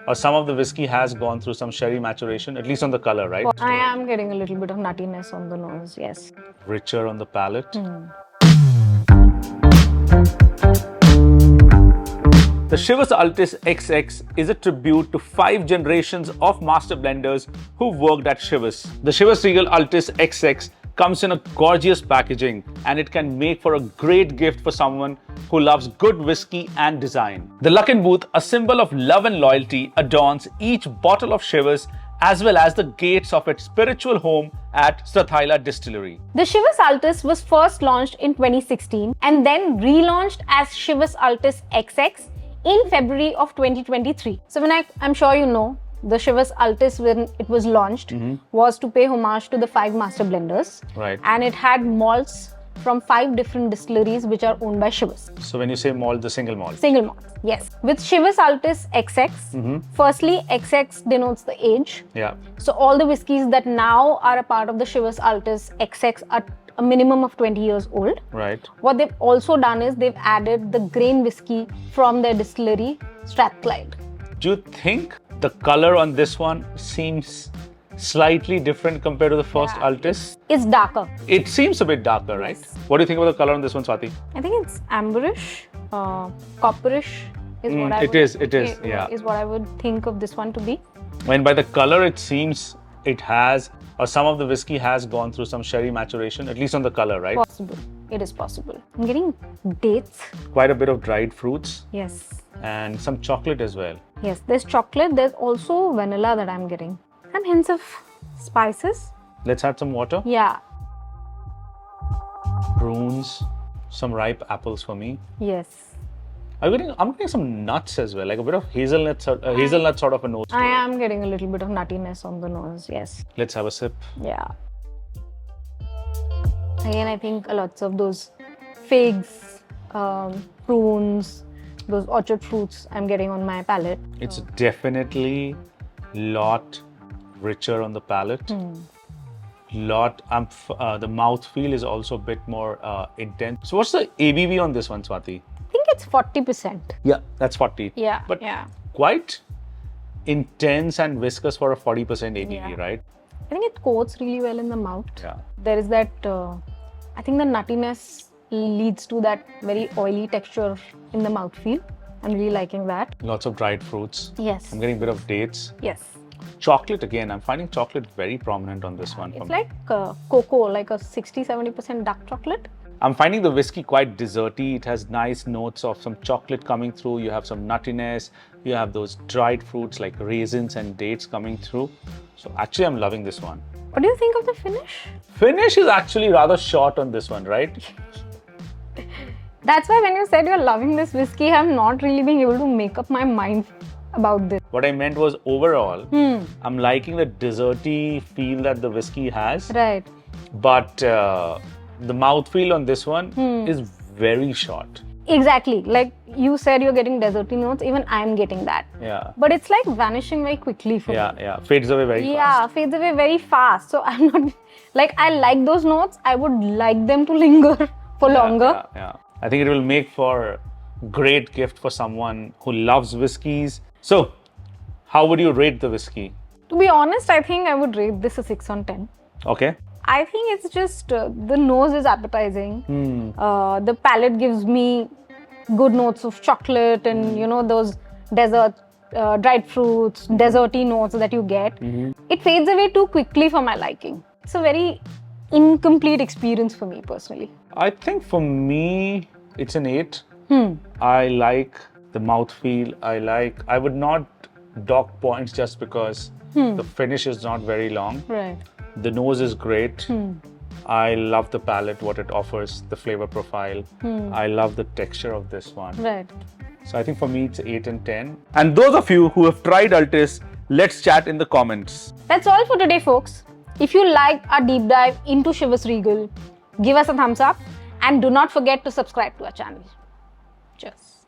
or some of the whiskey has gone through some sherry maturation, at least on the color, right? I am getting a little bit of nuttiness on the nose, yes. Richer on the palate. The Chivas Ultis XX is a tribute to 5 generations of master blenders who worked at Chivas. The Chivas Regal Ultis XX comes in a gorgeous packaging and it can make for a great gift for someone who loves good whiskey and design. The Luckin Booth, a symbol of love and loyalty, adorns each bottle of Chivas as well as the gates of its spiritual home at Strathisla Distillery. The Chivas Ultis was first launched in 2016 and then relaunched as Chivas Ultis XX in February of 2023. So when I'm sure you know, the Chivas Ultis, when it was launched, was to pay homage to the 5 master blenders. Right. And it had malts from 5 different distilleries which are owned by Chivas. So when you say malt, the single malt. Single malt, yes. With Chivas Ultis XX, firstly, XX denotes the age. Yeah. So all the whiskies that now are a part of the Chivas Ultis XX are a minimum of 20 years old. Right. What they've also done is they've added the grain whiskey from their distillery, Strathclyde. Do you think the color on this one seems slightly different compared to the first Ultis? It's darker. It seems a bit darker, right? Yes. What do you think about the color on this one, Swati? I think it's amberish, copperish is what I It is, yeah. Is what I would think of this one to be. And by the color, it seems it has, or some of the whiskey has gone through some sherry maturation, at least on the color, right? Possible. It is possible. I'm getting dates. Quite a bit of dried fruits Yes. and some chocolate as well. Yes, there's chocolate. There's also vanilla that I'm getting. And hints of spices. Let's add some water. Yeah. Prunes, some ripe apples for me. Yes. I'm getting some nuts as well, like a bit of hazelnut sort of a note. I am getting a little bit of nuttiness on the nose. Yes. Let's have a sip. Yeah. Again, I think lots of those figs, prunes, those orchard fruits I'm getting on my palate. It's definitely lot richer on the palate. The mouthfeel is also a bit more intense. So what's the ABV on this one, Swati? I think it's 40%. Yeah, that's 40. Yeah. But yeah. quite intense and viscous for a 40% ABV, Yeah. right? I think it coats really well in the mouth. Yeah. There is that, I think the nuttiness leads to that very oily texture in the mouthfeel. I'm really liking that. Lots of dried fruits. Yes. I'm getting a bit of dates. Yes. Chocolate again, I'm finding chocolate very prominent on this one. It's like cocoa, like a 60-70% dark chocolate. I'm finding the whiskey quite desserty. It has nice notes of some chocolate coming through. You have some nuttiness. You have those dried fruits like raisins and dates coming through. So actually, I'm loving this one. What do you think of the finish? Finish is actually rather short on this one, right? That's why when you said you're loving this whiskey, I'm not really being able to make up my mind about this. What I meant was overall, I'm liking the desserty feel that the whiskey has. Right. But the mouthfeel on this one is very short. Exactly. Like you said, you're getting desserty notes. Even I'm getting that. Yeah. But it's like vanishing very quickly for me. Yeah. Fades away very fast. Yeah, fades away very fast. So I'm not like, I like those notes. I would like them to linger for longer. Yeah. I think it will make for great gift for someone who loves whiskeys. So, how would you rate the whiskey? To be honest, I think I would rate this a 6 on 10. Okay. I think it's just the nose is appetizing. The palate gives me good notes of chocolate and those dessert, dried fruits, desserty notes that you get. It fades away too quickly for my liking. It's a very incomplete experience for me personally. I think for me, it's an 8. I like the mouthfeel. I would not dock points just because the finish is not very long. Right. The nose is great. I love the palate, what it offers, the flavor profile. I love the texture of this one. Right. So I think for me, it's 8 and 10. And those of you who have tried Ultis, let's chat in the comments. That's all for today, folks. If you liked our deep dive into Chivas Regal, give us a thumbs up and do not forget to subscribe to our channel. Cheers.